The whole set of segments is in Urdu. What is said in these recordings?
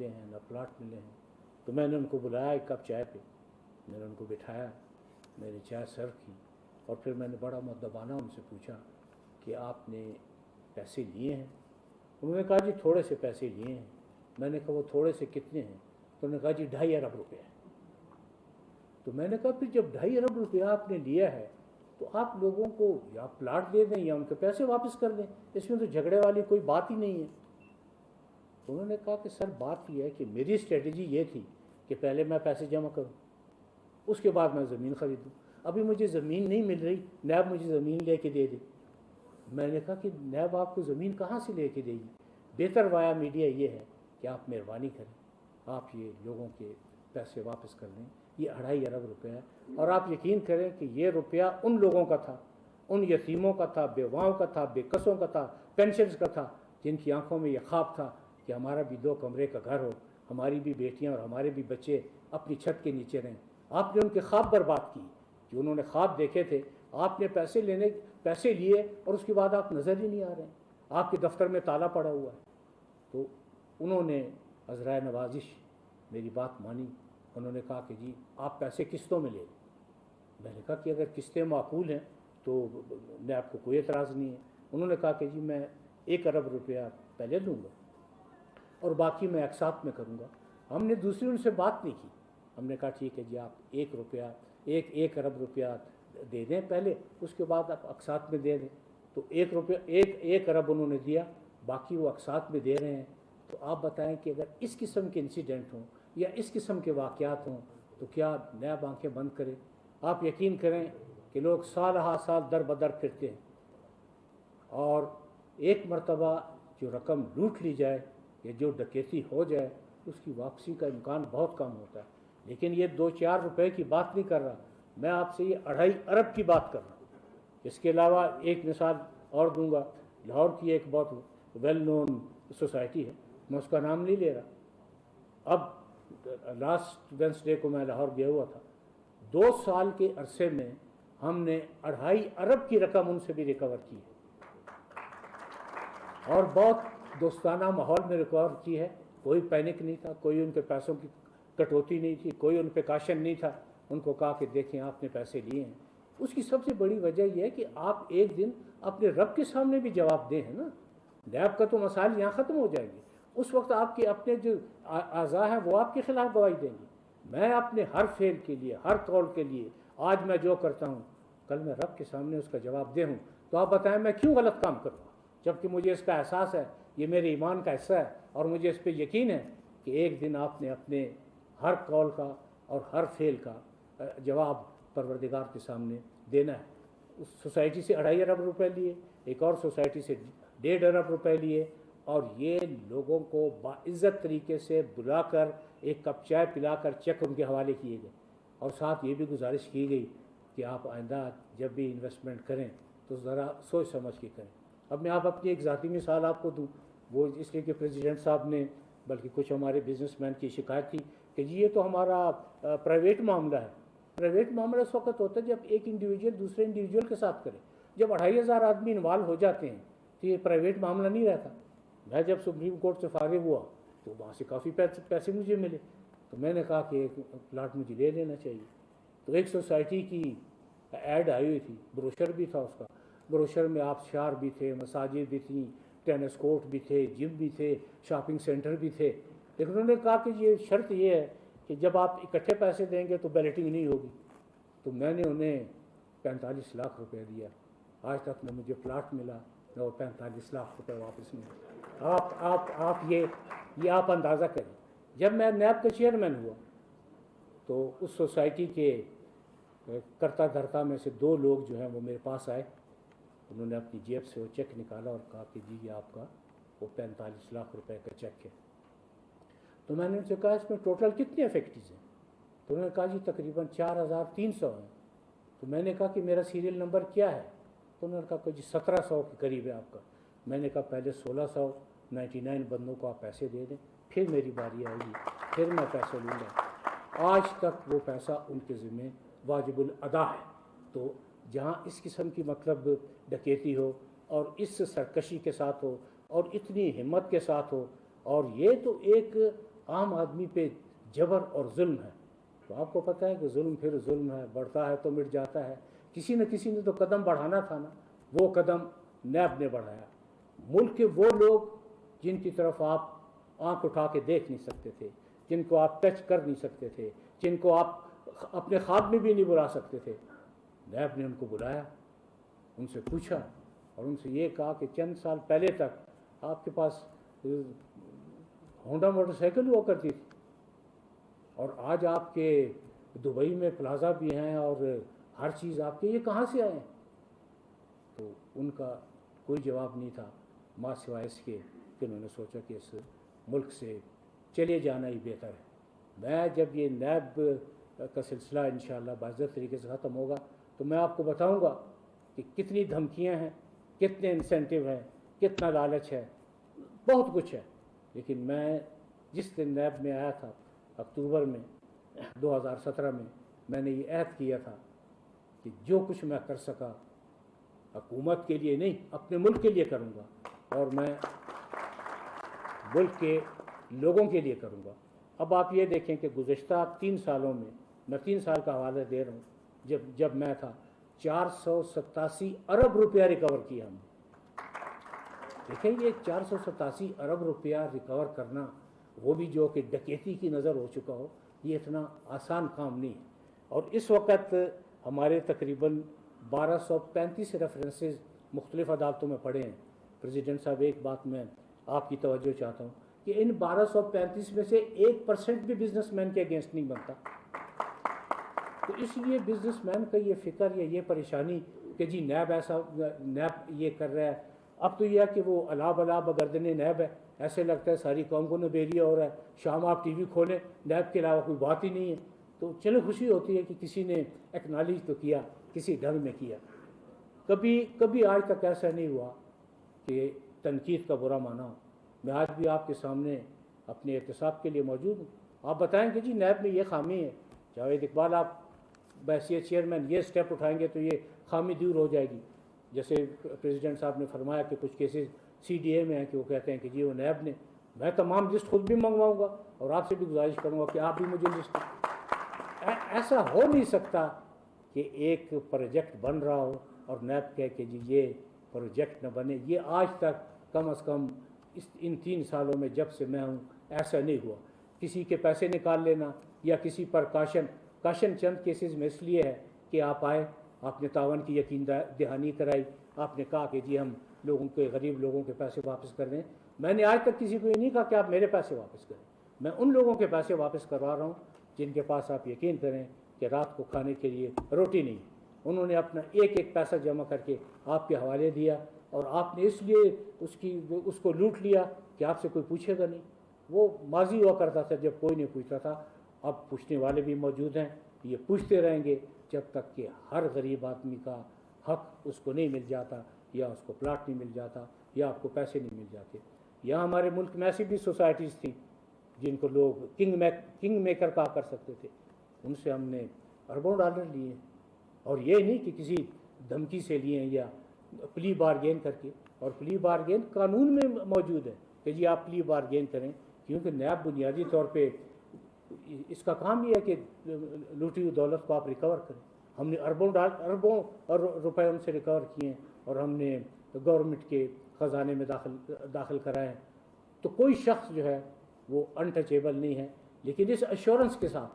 ملے ہیں نہ پلاٹ ملے ہیں. تو میں نے ان کو بلایا ایک کپ چائے پہ, میں نے ان کو بٹھایا, میں نے چائے سرو کی, اور پھر میں نے بڑا مؤدبانہ ان سے پوچھا کہ آپ نے پیسے لیے ہیں؟ انہوں نے کہا جی تھوڑے سے پیسے لیے ہیں. میں نے کہا وہ تھوڑے سے کتنے ہیں؟ تو انہوں نے کہا جی 2.5 ارب روپے ہے. تو میں نے کہا پھر جب 2.5 ارب روپیہ آپ نے لیا ہے تو آپ لوگوں کو یا پلاٹ دے دیں یا ان کے پیسے واپس کر دیں, اس میں تو جھگڑے والی کوئی بات ہی نہیں ہے. تو انہوں نے کہا کہ سر بات یہ ہے کہ میری اسٹریٹجی یہ تھی کہ پہلے میں پیسے جمع کروں, اس کے بعد میں زمین خریدوں. ابھی مجھے زمین نہیں مل رہی, نیب مجھے زمین لے کے دے دے. میں نے کہا کہ نیب آپ کو زمین کہاں سے لے کے دے گی؟ بہتر وایا میڈیا یہ ہے کہ آپ مہربانی کریں, آپ یہ لوگوں کے پیسے واپس کر دیں. یہ 2.5 ارب روپے ہے, اور آپ یقین کریں کہ یہ روپیہ ان لوگوں کا تھا, ان یتیموں کا تھا, بیواؤں کا تھا, بے کسوں کا تھا, پینشنز کا تھا, جن کی آنکھوں میں یہ خواب تھا کہ ہمارا بھی 2 کمرے کا گھر ہو, ہماری بھی بیٹیاں اور ہمارے بھی بچے اپنی چھت کے نیچے رہیں. آپ نے ان کے خواب برباد کی, جو انہوں نے خواب دیکھے تھے. آپ نے پیسے لیے اور اس کے بعد آپ نظر ہی نہیں آ رہے ہیں, آپ کے دفتر میں تالا پڑا ہوا ہے. تو انہوں نے عذرائے نوازش میری بات مانی. انہوں نے کہا کہ جی آپ پیسے قسطوں میں لے لیں. میں نے کہا کہ اگر قسطیں معقول ہیں تو میں آپ کو کوئی اعتراض نہیں ہے. انہوں نے کہا کہ جی میں 1 ارب روپیہ پہلے دوں گا اور باقی میں اقساط میں کروں گا. ہم نے دوسری ان سے بات نہیں کی. ہم نے کہا ٹھیک ہے جی آپ 1 ارب روپیہ دے دیں پہلے, اس کے بعد آپ اقساط میں دے دیں. تو 1 ارب انہوں نے دیا, باقی وہ اقساط میں دے رہے ہیں. تو آپ بتائیں کہ اگر اس قسم کے انسیڈنٹ ہوں یا اس قسم کے واقعات ہوں تو کیا نیب آنکھیں بند کرے؟ آپ یقین کریں کہ لوگ سال ہا سال در بدر پھرتے ہیں, اور ایک مرتبہ جو رقم لوٹ لی جائے یا جو ڈکیتی ہو جائے اس کی واپسی کا امکان بہت کم ہوتا ہے. لیکن یہ 2-4 روپے کی بات نہیں کر رہا, میں آپ سے یہ 2.5 ارب کی بات کر رہا ہوں. اس کے علاوہ ایک مثال اور دوں گا. لاہور کی ایک بہت ویل نون سوسائٹی ہے, میں اس کا نام نہیں لے رہا. اب لاسٹ وینسڈے کو میں لاہور گیا ہوا تھا. 2 سال کے عرصے میں ہم نے 2.5 ارب کی رقم ان سے بھی ریکور کی ہے, اور بہت دوستانہ ماحول میں ریکور کی ہے. کوئی پینک نہیں تھا, کوئی ان کے پیسوں کی کٹوتی نہیں تھی, کوئی ان پہ کاشن نہیں تھا. ان کو کہا کہ دیکھیں آپ نے پیسے لیے ہیں. اس کی سب سے بڑی وجہ یہ ہے کہ آپ ایک دن اپنے رب کے سامنے بھی جواب دیں ہیں نا. نیب کا تو مسائل یہاں ختم ہو جائیں گے, اس وقت آپ کے اپنے جو اعضاء ہیں وہ آپ کے خلاف گواہی دیں گے. میں اپنے ہر فعل کے لیے, ہر قول کے لیے, آج میں جو کرتا ہوں کل میں رب کے سامنے اس کا جواب دے ہوں. تو آپ بتائیں میں کیوں غلط کام کروں, جبکہ مجھے اس کا احساس ہے, یہ میرے ایمان کا حصہ ہے, اور مجھے اس پہ یقین ہے کہ ایک دن آپ نے اپنے ہر قول کا اور ہر فعل کا جواب پروردگار کے سامنے دینا ہے. اس سوسائٹی سے 2.5 ارب روپے لیے, ایک اور سوسائٹی سے 1.5 ارب روپے لیے, اور یہ لوگوں کو باعزت طریقے سے بلا کر ایک کپ چائے پلا کر چیک ان کے حوالے کیے گئے. اور ساتھ یہ بھی گزارش کی گئی کہ آپ آئندہ جب بھی انویسٹمنٹ کریں تو ذرا سوچ سمجھ کے کریں. اب میں اپنی ایک ذاتی مثال آپ کو دوں, وہ اس لیے کہ پریزیڈنٹ صاحب نے بلکہ کچھ ہمارے بزنس مین کی شکایت تھی کہ جی یہ تو ہمارا پرائیویٹ معاملہ ہے. پرائیویٹ معاملہ اس وقت ہوتا ہے جب ایک انڈیویجول دوسرے انڈیویجول کے ساتھ کرے. جب 2,500 آدمی انوالو ہو جاتے ہیں تو یہ پرائیویٹ معاملہ نہیں رہتا. میں جب سپریم کورٹ سے فارغ ہوا تو وہاں سے کافی پیسے مجھے ملے, تو میں نے کہا کہ ایک پلاٹ مجھے لے لینا چاہیے. تو ایک سوسائٹی کی ایڈ آئی ہوئی تھی, بروشر بھی تھا اس کا. بروشر میں آبشار بھی تھے, مساجد بھی تھیں, ٹینس کورٹ بھی تھے, جم بھی تھے, شاپنگ سینٹر بھی تھے. لیکن انہوں نے کہا کہ یہ شرط یہ ہے کہ جب آپ اکٹھے پیسے دیں گے تو بیلٹنگ نہیں ہوگی. تو میں نے انہیں 45 لاکھ روپے دیا. آج تک نہ مجھے پلاٹ ملا نہ وہ 45 لاکھ روپے واپس ملے. آپ یہ آپ اندازہ کریں. جب میں نیب کا چیئرمین ہوا تو اس سوسائٹی کے کرتا دھرتا میں سے 2 لوگ جو ہیں وہ میرے پاس آئے. انہوں نے اپنی جیب سے وہ چیک نکالا اور کہا کہ جی یہ آپ کا وہ 45 لاکھ روپے کا چیک ہے. تو میں نے ان سے کہا اس میں ٹوٹل کتنے افیکٹیز ہیں؟ تو انہوں نے کہا جی تقریباً 4,300 ہیں. تو میں نے کہا کہ میرا سیریل نمبر کیا ہے؟ تو انہوں نے کہا کہ جی 1,700 کے قریب ہے آپ کا. میں نے کہا پہلے 1,699 بندوں کو آپ پیسے دے دیں, پھر میری باری آئے گی, پھر میں پیسے لوں گا. آج تک وہ پیسہ ان کے ذمہ واجب الادا ہے. تو جہاں اس قسم کی مطلب ڈکیتی ہو اور اس سرکشی کے ساتھ ہو اور اتنی ہمت کے ساتھ ہو, اور یہ تو ایک عام آدمی پہ جبر اور ظلم ہے، تو آپ کو پتہ ہے کہ ظلم پھر ظلم ہے، بڑھتا ہے تو مٹ جاتا ہے۔ کسی نہ کسی نے تو قدم بڑھانا تھا نا، وہ قدم نیب نے بڑھایا۔ ملک کے وہ لوگ جن کی طرف آپ آنکھ اٹھا کے دیکھ نہیں سکتے تھے، جن کو آپ ٹچ کر نہیں سکتے تھے، جن کو آپ اپنے خواب میں بھی نہیں بلا سکتے تھے، نیب نے ان کو بلایا، ان سے پوچھا اور ان سے یہ کہا کہ چند سال پہلے تک آپ کے پاس ہونڈا موٹر سائیکل ہوا کرتی تھی، اور آج آپ کے دبئی میں پلازا بھی ہیں اور ہر چیز آپ کے، یہ کہاں سے آئے ہیں؟ تو ان کا کوئی جواب نہیں تھا ماں سوائے اس کے کہ انہوں نے سوچا کہ اس ملک سے چلے جانا ہی بہتر ہے۔ میں جب یہ نیب کا سلسلہ انشاءاللہ باضابطہ طریقے سے ختم ہوگا تو میں آپ کو بتاؤں گا کہ کتنی دھمکیاں ہیں، کتنے انسینٹیو ہیں، کتنا لالچ ہے، بہت کچھ ہے۔ لیکن میں جس دن نیب میں آیا تھا اکتوبر میں 2017 میں نے یہ عہد کیا تھا کہ جو کچھ میں کر سکا حکومت کے لیے نہیں، اپنے ملک کے لیے کروں گا، اور میں ملک کے لوگوں کے لیے کروں گا۔ اب آپ یہ دیکھیں کہ گزشتہ 3 سالوں میں 3 سال کا حوالہ دے رہا ہوں، جب میں تھا 487 ارب روپیہ ریکور کیا ہم نے۔ دیکھیں یہ 487 ارب روپیہ ریکور کرنا، وہ بھی جو کہ ڈکیتی کی نظر ہو چکا ہو، یہ اتنا آسان کام نہیں ہے۔ اور اس وقت ہمارے تقریباً 1235 ریفرنسز مختلف عدالتوں میں پڑے ہیں۔ پریزیڈنٹ صاحب ایک بات میں آپ کی توجہ چاہتا ہوں کہ ان 1235 میں سے 1% بھی بزنس مین کے اگینسٹ نہیں بنتا۔ تو اس لیے بزنس مین کا یہ فکر یا یہ پریشانی کہ جی نیب ایسا، نیب یہ کر رہا ہے، اب تو یہ ہے کہ وہ الا بلا بگردن نیب ہے، ایسے لگتا ہے ساری قوم کو نبیریا ہو رہا ہے، شام آپ ٹی وی کھولیں نیب کے علاوہ کوئی بات ہی نہیں ہے۔ تو چلو خوشی ہوتی ہے کہ کسی نے ایکنالج تو کیا، کسی ڈھنگ میں کیا۔ کبھی آج تک ایسا نہیں ہوا کہ تنقید کا برا معنی ہو۔ میں آج بھی آپ کے سامنے اپنے احتساب کے لیے موجود ہوں۔ آپ بتائیں کہ جی نیب میں یہ خامی ہے، جاوید اقبال آپ بحیثیت چیئرمین یہ سٹیپ اٹھائیں گے تو یہ خامی دور ہو جائے گی۔ جیسے پریزیڈنٹ صاحب نے فرمایا کہ کچھ کیسز سی ڈی اے میں ہیں کہ وہ کہتے ہیں کہ جی وہ نیب نے، میں تمام لسٹ خود بھی منگواؤں گا اور آپ سے بھی گزارش کروں گا کہ آپ بھی مجھے لسٹ۔ ایسا ہو نہیں سکتا کہ ایک پروجیکٹ بن رہا ہو اور نیب کہے کہ جی یہ پروجیکٹ نہ بنے۔ یہ آج تک کم از کم ان 3 سالوں میں جب سے میں ہوں ایسا نہیں ہوا۔ کسی کے پیسے نکال لینا یا کسی پر کاشن چند کیسز میں اس لیے ہے کہ آپ آئے، آپ نے تعاون کی یقین دہانی کرائی، آپ نے کہا کہ جی ہم لوگوں کے، غریب لوگوں کے پیسے واپس کر دیں۔ میں نے آج تک کسی کو یہ نہیں کہا کہ آپ میرے پیسے واپس کریں، میں ان لوگوں کے پیسے واپس کروا رہا ہوں جن کے پاس آپ یقین کریں کہ رات کو کھانے کے لیے روٹی نہیں۔ انہوں نے اپنا ایک ایک پیسہ جمع کر کے آپ کے حوالے دیا، اور آپ نے اس لیے اس کو لوٹ لیا کہ آپ سے کوئی پوچھے گا نہیں۔ وہ ماضی ہوا کرتا تھا جب کوئی نہیں پوچھتا تھا، اب پوچھنے والے بھی موجود ہیں، یہ پوچھتے رہیں گے جب تک کہ ہر غریب آدمی کا حق اس کو نہیں مل جاتا، یا اس کو پلاٹ نہیں مل جاتا، یا آپ کو پیسے نہیں مل جاتے۔ یہاں ہمارے ملک میں ایسی بھی سوسائٹیز تھیں جن کو لوگ کنگ میکر کہا کر سکتے تھے، ان سے ہم نے اربوں ڈالر لیے، اور یہ نہیں کہ کسی دھمکی سے لیے یا پلی بارگین کر کے۔ اور پلی بارگین قانون میں موجود ہے کہ جی آپ پلی بارگین کریں، کیونکہ نیب بنیادی طور پہ اس کا کام یہ ہے کہ لوٹی ہوئی دولت کو آپ ریکور کریں۔ ہم نے اربوں اور روپے ان سے ریکور کیے ہیں، اور ہم نے گورنمنٹ کے خزانے میں داخل کرائے ہیں۔ تو کوئی شخص جو ہے وہ انٹچیبل نہیں ہے، لیکن اس ایشورنس کے ساتھ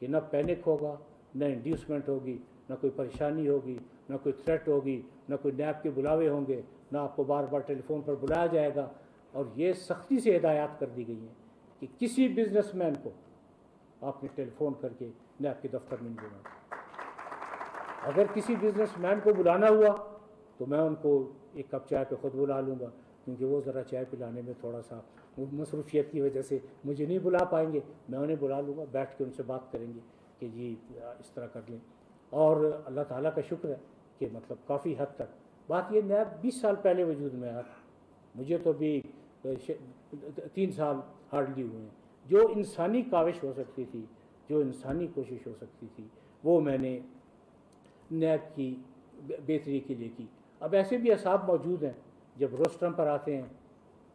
کہ نہ پینک ہوگا، نہ انڈیوسمنٹ ہوگی، نہ کوئی پریشانی ہوگی، نہ کوئی تھریٹ ہوگی، نہ کوئی نیب کے بلاوے ہوں گے، نہ آپ کو بار بار ٹیلی فون پر بلایا جائے گا۔ اور یہ سختی سے ہدایات کر دی گئی ہیں کہ کسی بزنس مین کو آپ نے ٹیلی فون کر کے نیب کے دفتر میں نہیں بلانا۔ اگر کسی بزنس مین کو بلانا ہوا تو میں ان کو ایک کپ چائے پہ خود بلا لوں گا، کیونکہ وہ ذرا چائے پلانے میں تھوڑا سا مصروفیت کی وجہ سے مجھے نہیں بلا پائیں گے، میں انہیں بلا لوں گا، بیٹھ کے ان سے بات کریں گے کہ جی اس طرح کر لیں۔ اور اللہ تعالیٰ کا شکر ہے کہ مطلب کافی حد تک بات یہ نیب 20 سال پہلے وجود میں آیا تھا، مجھے تو بھی 3 سال ہارڈلی ہوئے ہیں۔ جو انسانی کاوش ہو سکتی تھی، جو انسانی کوشش ہو سکتی تھی، وہ میں نے نیب کی بہتری کے لیے کی۔ اب ایسے بھی اصحاب موجود ہیں جب روسٹرم پر آتے ہیں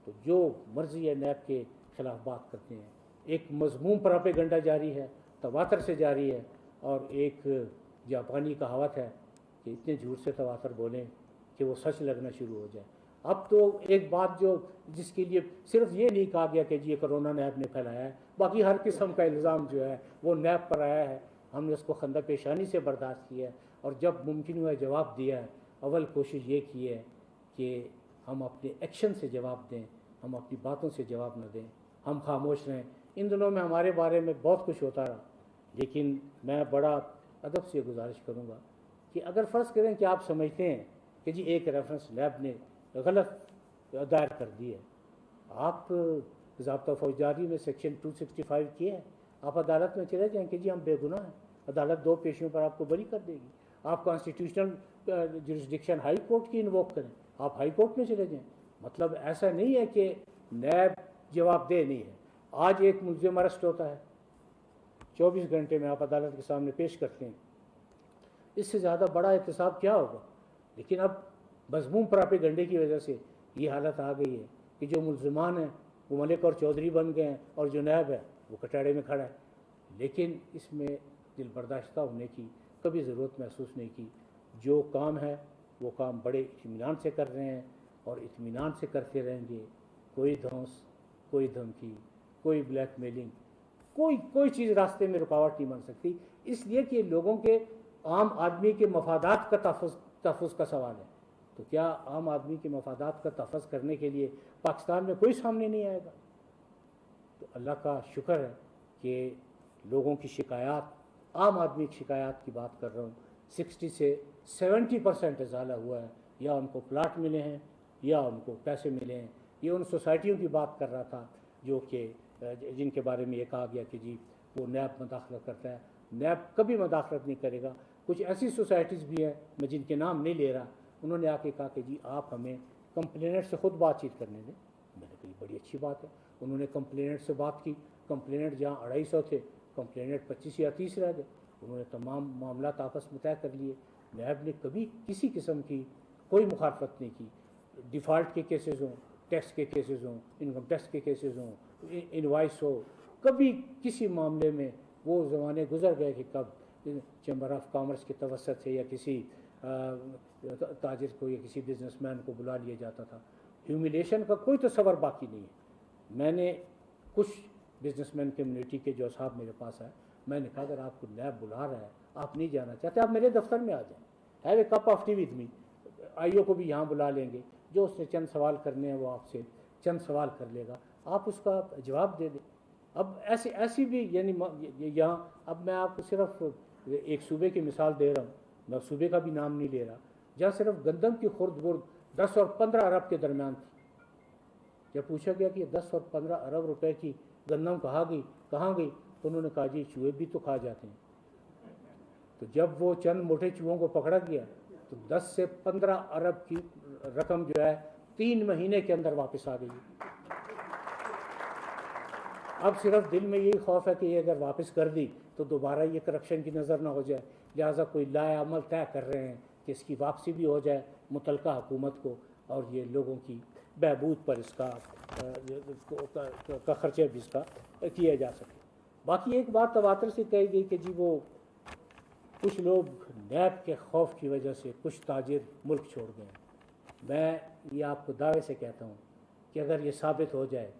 تو جو مرضی ہے نیب کے خلاف بات کرتے ہیں، ایک مضمون پراپیگنڈا جاری ہے، تواتر سے جاری ہے، اور ایک جاپانی کہاوت ہے کہ اتنے جھوٹ سے تواتر بولیں کہ وہ سچ لگنا شروع ہو جائے۔ اب تو ایک بات جو جس کے لیے صرف یہ نہیں کہا گیا کہ جی یہ کرونا نیب نے پھیلایا ہے، باقی ہر قسم کا الزام جو ہے وہ نیب پر آیا ہے، ہم نے اس کو خندہ پیشانی سے برداشت کیا ہے، اور جب ممکن ہوا جواب دیا ہے۔ اول کوشش یہ کی ہے کہ ہم اپنے ایکشن سے جواب دیں، ہم اپنی باتوں سے جواب نہ دیں، ہم خاموش رہیں۔ ان دنوں میں ہمارے بارے میں بہت کچھ ہوتا رہا، لیکن میں بڑا ادب سے گزارش کروں گا کہ اگر فرض کریں کہ آپ سمجھتے ہیں کہ جی ایک ریفرنس لیب نے غلط دائر کر دی ہے، آپ ضابطہ فوجداری میں سیکشن 265 کیا ہے، آپ عدالت میں چلے جائیں کہ جی ہم بے گناہ ہیں، عدالت 2 پیشیوں پر آپ کو بری کر دے گی۔ آپ کانسٹیٹیوشنل جورسڈکشن ہائی کورٹ کی انووک کریں، آپ ہائی کورٹ میں چلے جائیں۔ مطلب ایسا نہیں ہے کہ نیب جواب دہ نہیں ہے۔ آج ایک ملزم ارسٹ ہوتا ہے، 24 گھنٹے میں آپ عدالت کے سامنے پیش کرتے ہیں، اس سے زیادہ بڑا احتساب کیا ہوگا؟ لیکن اب مضمون پراپیگنڈے کی وجہ سے یہ حالت آ گئی ہے کہ جو ملزمان ہیں وہ ملک اور چودھری بن گئے ہیں، اور جو نیب ہے وہ کٹاڑے میں کھڑا ہے۔ لیکن اس میں دل برداشتہ ہونے کی کبھی ضرورت محسوس نہیں کی۔ جو کام ہے وہ کام بڑے اطمینان سے کر رہے ہیں، اور اطمینان سے کرتے رہیں گے۔ کوئی دھونس، کوئی دھمکی، کوئی بلیک میلنگ، کوئی چیز راستے میں رکاوٹ نہیں بن سکتی، اس لیے کہ لوگوں کے عام آدمی کے مفادات کا تحفظ کا سوال ہے۔ تو کیا عام آدمی کے مفادات کا تحفظ کرنے کے لیے پاکستان میں کوئی سامنے نہیں آئے گا؟ تو اللہ کا شکر ہے کہ لوگوں کی شکایات، عام آدمی کی شکایات کی بات کر رہا ہوں، 60 سے 70% ازالہ ہوا ہے، یا ان کو پلاٹ ملے ہیں یا ان کو پیسے ملے ہیں۔ یہ ان سوسائٹیوں کی بات کر رہا تھا جو کہ جن کے بارے میں یہ کہا گیا کہ جی وہ نیب مداخلت کرتا ہے۔ نیب کبھی مداخلت نہیں کرے گا۔ کچھ ایسی سوسائٹیز بھی ہیں، میں جن کے نام نہیں لے رہا، انہوں نے آ کے کہا کہ جی آپ ہمیں کمپلینٹ سے خود بات چیت کرنے دیں۔ میں نے کہا یہ بڑی اچھی بات ہے۔ انہوں نے کمپلینٹ سے بات کی، کمپلینٹ جہاں 250 تھے، کمپلینٹ 25 یا 30 رہ گئے۔ انہوں نے تمام معاملات آپس میں طے کر لیے۔ نیب نے کبھی کسی قسم کی کوئی مخالفت نہیں کی۔ ڈیفالٹ کے کیسز ہوں، ٹیکس کے کیسز ہوں، انکم ٹیکس کے کیسز ہوں، انوائس ہو، کبھی کسی معاملے میں وہ زمانے گزر گئے کہ کب چیمبر آف کامرس کے توسط سے یا کسی تاجر کو یا کسی بزنس مین کو بلا لیا جاتا تھا۔ ہیومیلیشن کا کوئی تصور باقی نہیں ہے۔ میں نے کچھ بزنس مین کمیونٹی کے جو صاحب میرے پاس آئے، میں نے کہا اگر آپ کو نیب بلا رہا ہے، آپ نہیں جانا چاہتے، آپ میرے دفتر میں آ جائیں، have a cup of tea with me, I O کو بھی یہاں بلا لیں گے، جو اس نے چند سوال کرنے ہیں وہ آپ سے چند سوال کر لے گا، آپ اس کا جواب دے دیں۔ اب ایسی بھی یعنی یہاں اب میں آپ کو صرف ایک صوبے کی مثال دے رہا ہوں، میں صوبے کا بھی نام نہیں لے رہا، جہاں صرف گندم کی خرد برد 10 اور 15 ارب کے درمیان تھی۔ جب پوچھا گیا کہ 10 اور 15 ارب روپے کی گندم کہاں گئی، تو انہوں نے کہا جی چوہے بھی تو کھا جاتے ہیں۔ تو جب وہ چند موٹے چوہوں کو پکڑا گیا تو 10 سے 15 ارب کی رقم جو ہے 3 مہینے کے اندر واپس آ گئی۔ اب صرف دل میں یہی خوف ہے کہ یہ اگر واپس کر دی تو دوبارہ یہ کرپشن کی نظر نہ ہو جائے، لہٰذا کوئی لائے عمل طے کر رہے ہیں کہ اس کی واپسی بھی ہو جائے متعلقہ حکومت کو، اور یہ لوگوں کی بہبود پر اس کا خرچہ بھی اس کا کیا جا سکے۔ باقی ایک بات تواتر سے کہی گئی کہ جی وہ کچھ لوگ نیب کے خوف کی وجہ سے کچھ تاجر ملک چھوڑ گئے۔ میں یہ آپ کو دعوے سے کہتا ہوں کہ اگر یہ ثابت ہو جائے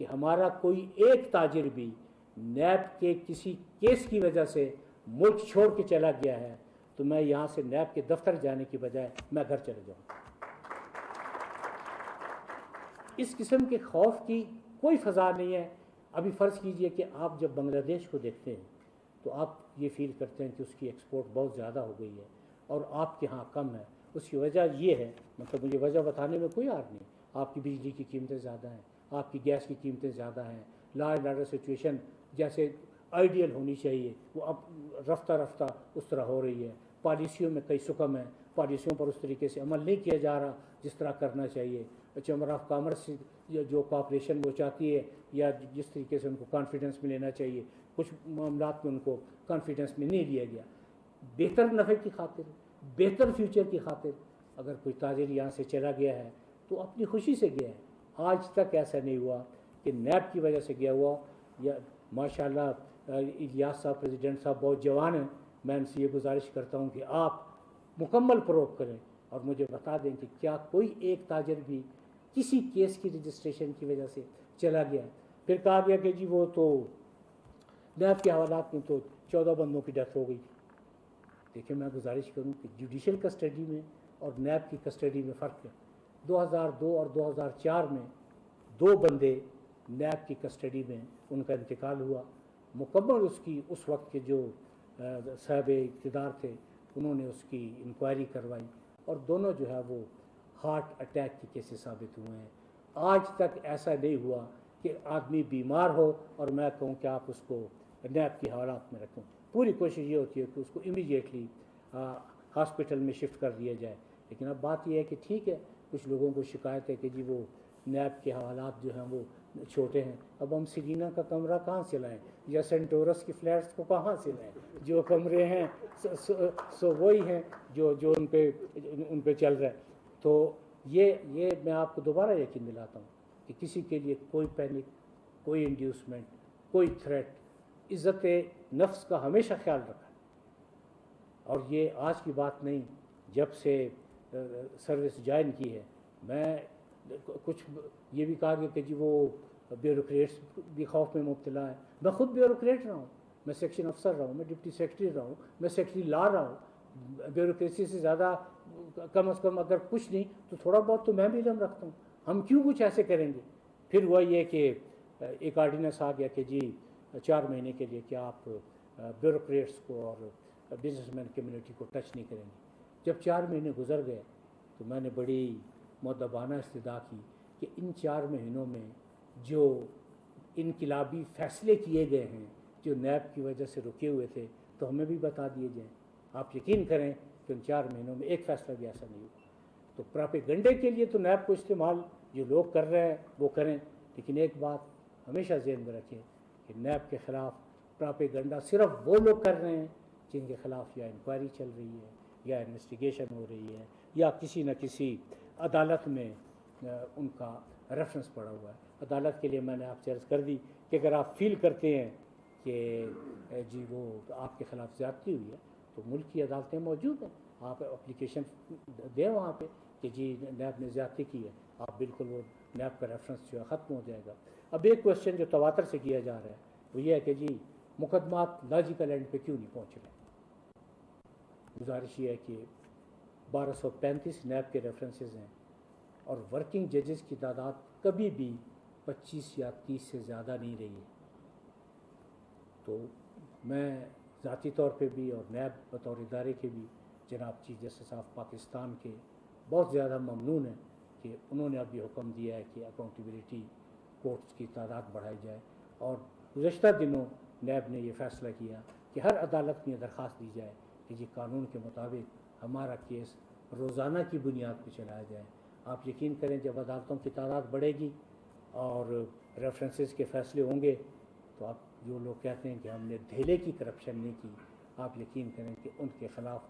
کہ ہمارا کوئی ایک تاجر بھی نیب کے کسی کیس کی وجہ سے ملک چھوڑ کے چلا گیا ہے، تو میں یہاں سے نیب کے دفتر جانے کی بجائے میں گھر چلے جاؤں۔ اس قسم کے خوف کی کوئی فضا نہیں ہے۔ ابھی فرض کیجئے کہ آپ جب بنگلہ دیش کو دیکھتے ہیں تو آپ یہ فیل کرتے ہیں کہ اس کی ایکسپورٹ بہت زیادہ ہو گئی ہے اور آپ کے ہاں کم ہے۔ اس کی وجہ یہ ہے، مطلب مجھے وجہ بتانے میں کوئی عار نہیں، آپ کی بجلی کی قیمتیں زیادہ ہیں، آپ کی گیس کی قیمتیں زیادہ ہیں، لا اینڈ آرڈر سچویشن جیسے آئیڈیل ہونی چاہیے وہ اب رفتہ رفتہ اس طرح ہو رہی ہے، پالیسیوں میں کئی سکم ہیں، پالیسیوں پر اس طریقے سے عمل نہیں کیا جا رہا جس طرح کرنا چاہیے۔ چیمبر آف کامرس جو کوآپریشن وہ چاہتی ہے یا جس طریقے سے ان کو کانفیڈنس میں لینا چاہیے، کچھ معاملات میں ان کو کانفیڈنس میں نہیں لیا گیا۔ بہتر نفع کی خاطر، بہتر فیوچر کی خاطر اگر کوئی تاجر یہاں سے چلا گیا ہے تو اپنی خوشی سے گیا ہے۔ آج تک ایسا نہیں ہوا کہ نیب کی وجہ سے گیا ہوا۔ یا ماشاءاللہ الیاس صاحب پریزیڈنٹ صاحب بہت جوان ہیں، میں ان سے یہ گزارش کرتا ہوں کہ آپ مکمل فروغ کریں اور مجھے بتا دیں کہ کیا کوئی ایک تاجر بھی کسی کیس کی رجسٹریشن کی وجہ سے چلا گیا. پھر کہا گیا کہ جی وہ تو نیب کے حوالات میں تو 14 بندوں کی ڈیتھ ہو گئی تھی. دیکھیں میں گزارش کروں کہ جوڈیشل کسٹڈی میں اور نیب کی کسٹڈی میں فرق ہے. 2002 اور 2004 میں 2 بندے نیب کی کسٹڈی میں ان کا انتقال ہوا. مکمل اس وقت کے جو صاحب اقتدار تھے انہوں نے اس کی انکوائری کروائی اور دونوں جو ہے وہ ہارٹ اٹیک کے کیسز ثابت ہوئے ہیں. آج تک ایسا نہیں ہوا کہ آدمی بیمار ہو اور میں کہوں کہ آپ اس کو نیب کے حوالات میں رکھوں. پوری کوشش یہ ہوتی ہے کہ اس کو امیڈیٹلی ہاسپٹل میں شفٹ کر دیا جائے. لیکن اب بات یہ ہے کہ ٹھیک ہے کچھ لوگوں کو شکایت ہے کہ جی وہ نیب کے حوالات جو ہیں وہ چھوٹے ہیں. اب ہم سیرینا کا کمرہ کہاں سے لائیں یا سینٹورس کی فلیٹس کو کہاں سے لائیں؟ جو کمرے ہیں سو وہی ہیں جو ان پہ چل رہا ہے. تو یہ میں آپ کو دوبارہ یقین دلاتا ہوں کہ کسی کے لیے کوئی پینک، کوئی انڈیوسمنٹ، کوئی تھریٹ، عزت نفس کا ہمیشہ خیال رکھا. اور یہ آج کی بات نہیں، جب سے سروس جوائن کی ہے میں کچھ یہ بھی کہا گیا کہ جی وہ بیوروکریٹس بھی خوف میں مبتلا ہے. میں خود بیوروکریٹ رہا ہوں، میں سیکشن افسر رہا ہوں، میں ڈپٹی سیکرٹری رہا ہوں، میں سیکرٹری لا رہا ہوں. بیوروکریسی سے زیادہ کم از کم اگر کچھ نہیں تو تھوڑا بہت تو میں بھی علم رکھتا ہوں. ہم کیوں کچھ ایسے کریں گے؟ پھر وہ یہ کہ ایک آرڈیننس آ گیا کہ جی 4 مہینے کے لیے کیا آپ بیوروکریٹس کو اور بزنس مین کمیونٹی کو ٹچ نہیں کریں گے. جب 4 مہینے گزر گئے تو میں نے بڑی مؤدبانہ استدعا کی کہ ان 4 مہینوں میں جو انقلابی فیصلے کیے گئے ہیں جو نیب کی وجہ سے رکے ہوئے تھے تو ہمیں بھی بتا دیے جائیں. آپ یقین کریں کہ ان 4 مہینوں میں ایک فیصلہ بھی ایسا نہیں ہوا. تو پراپیگنڈے کے لیے تو نیب کو استعمال جو لوگ کر رہے ہیں وہ کریں، لیکن ایک بات ہمیشہ ذہن میں رکھیں کہ نیب کے خلاف پراپیگنڈا صرف وہ لوگ کر رہے ہیں جن کے خلاف یا انکوائری چل رہی ہے یا انویسٹیگیشن ہو رہی ہے یا کسی نہ کسی عدالت میں ان کا ریفرنس پڑا ہوا ہے. عدالت کے لیے میں نے آپ سے عرض کر دی کہ اگر آپ فیل کرتے ہیں کہ جی وہ آپ کے خلاف زیادتی ہوئی ہے تو ملک کی عدالتیں موجود ہیں، آپ اپلیکیشن دیں وہاں پہ کہ جی نیب نے زیادتی کی ہے. آپ بالکل وہ نیب کا ریفرنس جو ہے ختم ہو جائے گا. اب ایک کوشچن جو تواتر سے کیا جا رہا ہے وہ یہ ہے کہ جی مقدمات لاجیکل اینڈ پہ کیوں نہیں پہنچ رہے. گزارش یہ ہے کہ 1235 نیب کے ریفرنسز ہیں اور ورکنگ ججز کی تعداد کبھی بھی 25 یا 30 سے زیادہ نہیں رہی ہے. تو میں ذاتی طور پہ بھی اور نیب بطور ادارے کے بھی جناب چیف جسٹس آف پاکستان کے بہت زیادہ ممنون ہیں کہ انہوں نے اب یہ حکم دیا ہے کہ اکاؤنٹیبلٹی کورٹس کی تعداد بڑھائی جائے. اور گزشتہ دنوں نیب نے یہ فیصلہ کیا کہ ہر عدالت میں درخواست دی جائے کہ جی قانون کے مطابق ہمارا کیس روزانہ کی بنیاد پہ چلایا جائے. آپ یقین کریں جب عدالتوں کی تعداد بڑھے گی اور ریفرنسز کے فیصلے ہوں گے تو آپ جو لوگ کہتے ہیں کہ ہم نے دھیلے کی کرپشن نہیں کی، آپ یقین کریں کہ ان کے خلاف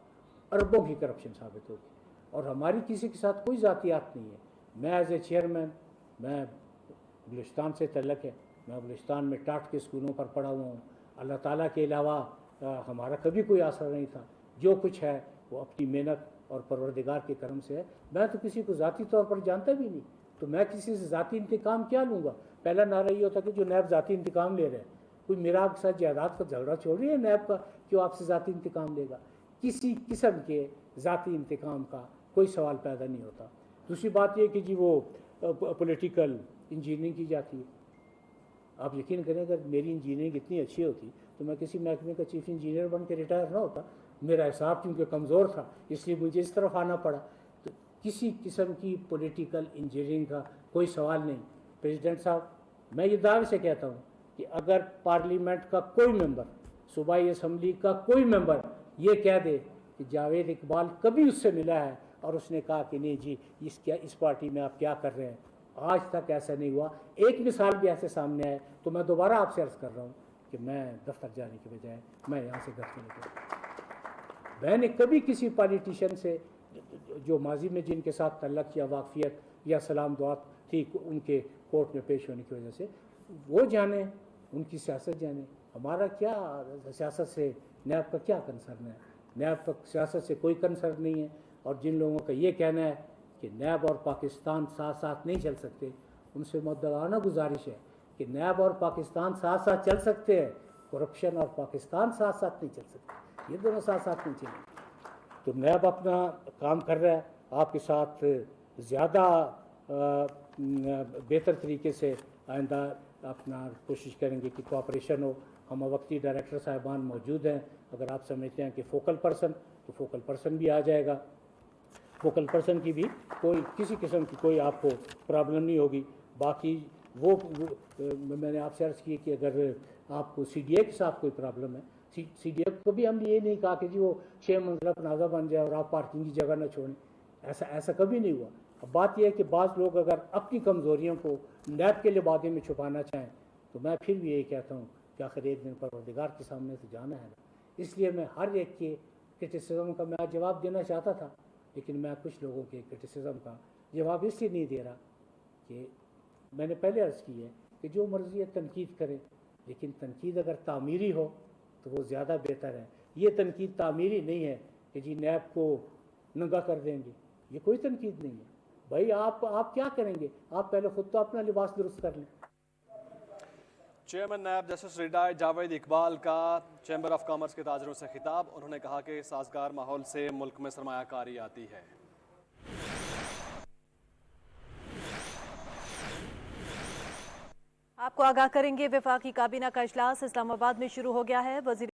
اربوں کی کرپشن ثابت ہوگی. اور ہماری کسی کے ساتھ کوئی ذاتیات نہیں ہے. میں ایز اے چیئرمین، میں بلوچستان سے تعلق ہے، میں بلوچستان میں ٹاٹ کے اسکولوں پر پڑھا ہوا ہوں. اللہ تعالیٰ کے علاوہ ہمارا کبھی کوئی آسرا نہیں تھا. جو کچھ ہے وہ اپنی محنت اور پروردگار کے کرم سے ہے. میں تو کسی کو ذاتی طور پر جانتا بھی نہیں، تو میں کسی سے ذاتی انتقام کیا لوں گا. پہلا نعرہ یہ ہوتا کہ جو نیب ذاتی انتقام لے رہے ہیں. کوئی میرا آپ کے ساتھ جائیداد کا جھگڑا چھوڑ رہی ہے نیب کا کہ وہ آپ سے ذاتی انتقام لے گا. کسی قسم کے ذاتی انتقام کا کوئی سوال پیدا نہیں ہوتا. دوسری بات یہ کہ جی وہ پولیٹیکل انجینئرنگ کی جاتی ہے. آپ یقین کریں اگر میری انجینئرنگ اتنی اچھی ہوتی تو میں کسی محکمے کا چیف انجینئر بن کے ریٹائر نہ ہوتا. میرا حساب چونکہ کمزور تھا اس لیے مجھے اس طرف آنا پڑا. تو کسی قسم کی پولیٹیکل انجینئرنگ کا کوئی سوال نہیں. پریزیڈنٹ صاحب میں یہ دعوے سے کہتا ہوں کہ اگر پارلیمنٹ کا کوئی ممبر، صوبائی اسمبلی کا کوئی ممبر یہ کہہ دے کہ جاوید اقبال کبھی اس سے ملا ہے اور اس نے کہا کہ نہیں جی اس پارٹی میں آپ کیا کر رہے ہیں، آج تک ایسا نہیں ہوا. ایک مثال بھی ایسے سامنے آئے تو میں دوبارہ آپ سے عرض کر رہا ہوں کہ میں دفتر جانے کے بجائے میں یہاں سے گھر چلے گیا. میں نے کبھی کسی پالیٹیشین سے جو ماضی میں جن کے ساتھ تعلق یا واقفیت یا سلام دعا تھی ان کے کورٹ میں پیش ہونے کی وجہ سے، وہ جانیں ان کی سیاست جانے. ہمارا کیا سیاست سے نیب کا کیا کنسرن ہے؟ نیب کا سیاست سے کوئی کنسرن نہیں ہے. اور جن لوگوں کا یہ کہنا ہے کہ نیب اور پاکستان ساتھ ساتھ نہیں چل سکتے، ان سے مؤدبانہ گزارش ہے کہ نیب اور پاکستان ساتھ ساتھ چل سکتے ہیں، کرپشن اور پاکستان ساتھ ساتھ نہیں چل سکتے، یہ دونوں ساتھ ساتھ نہیں چلیں. تو نیب اپنا کام کر رہا ہے، آپ کے ساتھ زیادہ بہتر طریقے سے آئندہ اپنا کوشش کریں گے کہ کوآپریشن ہو. ہم وقتی ڈائریکٹر صاحبان موجود ہیں، اگر آپ سمجھتے ہیں کہ فوکل پرسن تو فوکل پرسن بھی آ جائے گا. فوکل پرسن کی بھی کوئی کسی قسم کی کوئی آپ کو پرابلم نہیں ہوگی. باقی وہ میں نے آپ سے عرض کی کہ اگر آپ کو سی ڈی اے کے ساتھ کوئی پرابلم ہے، سی ڈی اے کو بھی ہم نے یہ نہیں کہا کہ جی وہ 6 منزلہ پلازہ بن جائے اور آپ پارکنگ کی جگہ نہ چھوڑیں، ایسا کبھی نہیں ہوا. اب بات یہ ہے کہ بعض لوگ اگر اپنی کمزوریوں کو نیب کے لبادے میں چھپانا چاہیں تو میں پھر بھی یہی کہتا ہوں کہ آخر ایک دن پروردگار کے سامنے تو جانا ہے نا. اس لیے میں ہر ایک کے کرٹیسزم کا میں جواب دینا چاہتا تھا، لیکن میں کچھ لوگوں کے کرٹیسزم کا جواب اس لیے نہیں دے رہا کہ میں نے پہلے عرض کی ہے کہ جو مرضی ہے تنقید کرے، لیکن تنقید اگر تعمیری ہو تو وہ زیادہ بہتر ہے. یہ تنقید تعمیری نہیں ہے کہ جی نیب کو ننگا کر دیں گے، یہ کوئی تنقید نہیں ہے. بھائی آپ کیا کریں گے؟ آپ پہلے خود تو اپنا لباس درست کر لیں. Chairman NAB justice retired Javed Iqbal کا چیمبر آف کامرس کے تاجروں سے خطاب. انہوں نے کہا کہ سازگار ماحول سے ملک میں سرمایہ کاری آتی ہے. آپ کو آگاہ کریں گے، وفاقی کابینہ کا اجلاس اسلام آباد میں شروع ہو گیا ہے. وزیر